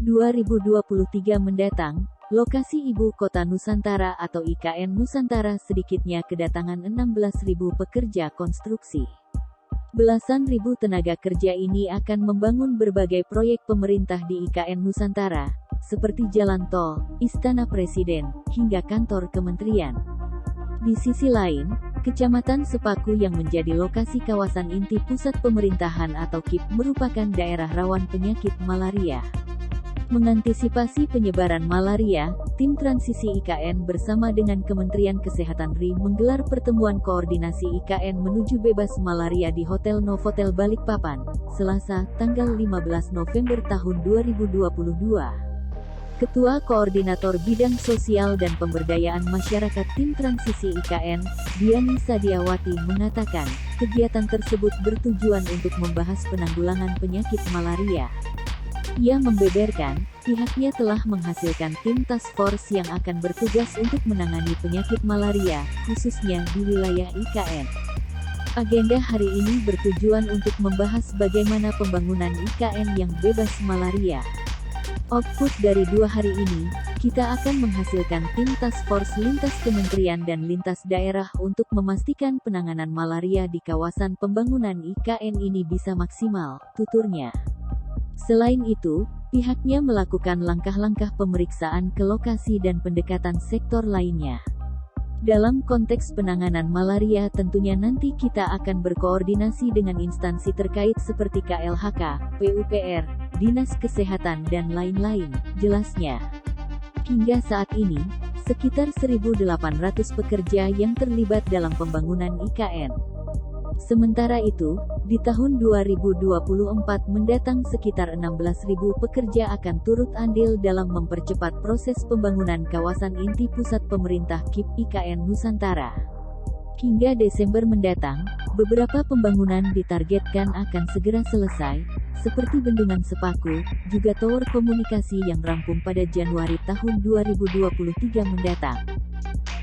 2023 mendatang, lokasi Ibu Kota Nusantara atau IKN Nusantara sedikitnya kedatangan 16.000 pekerja konstruksi. Belasan ribu tenaga kerja ini akan membangun berbagai proyek pemerintah di IKN Nusantara, seperti jalan tol, Istana Presiden, hingga kantor kementerian. Di sisi lain, Kecamatan Sepaku yang menjadi lokasi kawasan inti pusat pemerintahan atau KIP merupakan daerah rawan penyakit malaria. Mengantisipasi penyebaran malaria, tim transisi IKN bersama dengan Kementerian Kesehatan RI menggelar pertemuan koordinasi IKN menuju bebas malaria di Hotel Novotel Balikpapan, Selasa, tanggal 15 November tahun 2022. Ketua Koordinator Bidang Sosial dan Pemberdayaan Masyarakat Tim Transisi IKN, Diani Sadiawati mengatakan, kegiatan tersebut bertujuan untuk membahas penanggulangan penyakit malaria. Ia membeberkan, pihaknya telah menghasilkan tim task force yang akan bertugas untuk menangani penyakit malaria, khususnya di wilayah IKN. Agenda hari ini bertujuan untuk membahas bagaimana pembangunan IKN yang bebas malaria. Output dari 2 hari ini, kita akan menghasilkan tim task force lintas kementerian dan lintas daerah untuk memastikan penanganan malaria di kawasan pembangunan IKN ini bisa maksimal, tuturnya. Selain itu, pihaknya melakukan langkah-langkah pemeriksaan ke lokasi dan pendekatan sektor lainnya. Dalam konteks penanganan malaria tentunya nanti kita akan berkoordinasi dengan instansi terkait seperti KLHK, PUPR, Dinas Kesehatan dan lain-lain, jelasnya. Hingga saat ini, sekitar 1.800 pekerja yang terlibat dalam pembangunan IKN. Sementara itu, di tahun 2024 mendatang sekitar 16.000 pekerja akan turut andil dalam mempercepat proses pembangunan kawasan inti pusat pemerintah KIP IKN Nusantara. Hingga Desember mendatang, beberapa pembangunan ditargetkan akan segera selesai, seperti Bendungan Sepaku, juga tower komunikasi yang rampung pada Januari tahun 2023 mendatang.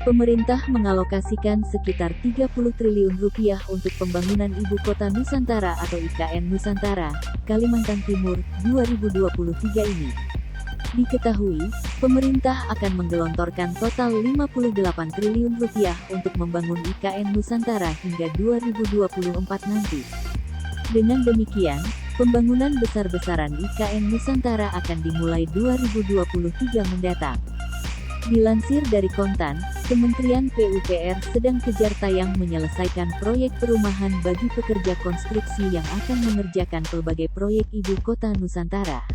Pemerintah mengalokasikan sekitar 30 triliun rupiah untuk pembangunan Ibu Kota Nusantara atau IKN Nusantara, Kalimantan Timur, 2023 ini. Diketahui, pemerintah akan menggelontorkan total 58 triliun rupiah untuk membangun IKN Nusantara hingga 2024 nanti. Dengan demikian, pembangunan besar-besaran IKN Nusantara akan dimulai 2023 mendatang. Dilansir dari Kontan, Kementerian PUPR sedang kejar tayang menyelesaikan proyek perumahan bagi pekerja konstruksi yang akan mengerjakan berbagai proyek Ibu Kota Nusantara.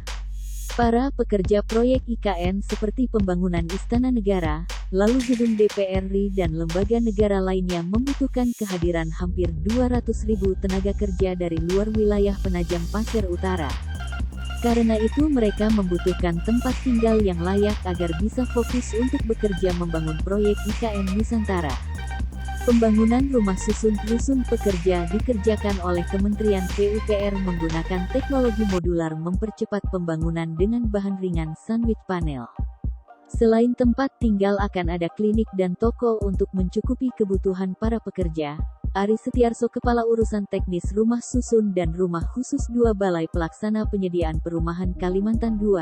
Para pekerja proyek IKN seperti pembangunan Istana Negara, lalu gedung DPR RI dan lembaga negara lainnya membutuhkan kehadiran hampir 200.000 tenaga kerja dari luar wilayah Penajam Pasir Utara. Karena itu mereka membutuhkan tempat tinggal yang layak agar bisa fokus untuk bekerja membangun proyek IKN Nusantara. Pembangunan rumah susun rusun pekerja dikerjakan oleh Kementerian PUPR menggunakan teknologi modular mempercepat pembangunan dengan bahan ringan sandwich panel. Selain tempat tinggal akan ada klinik dan toko untuk mencukupi kebutuhan para pekerja. Ari Setiarso Kepala Urusan Teknis Rumah Susun dan Rumah Khusus 2 Balai Pelaksana Penyediaan Perumahan Kalimantan II,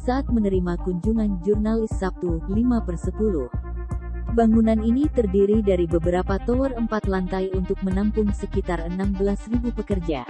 saat menerima kunjungan jurnalis Sabtu, 5/10. Bangunan ini terdiri dari beberapa tower 4 lantai untuk menampung sekitar 16.000 pekerja.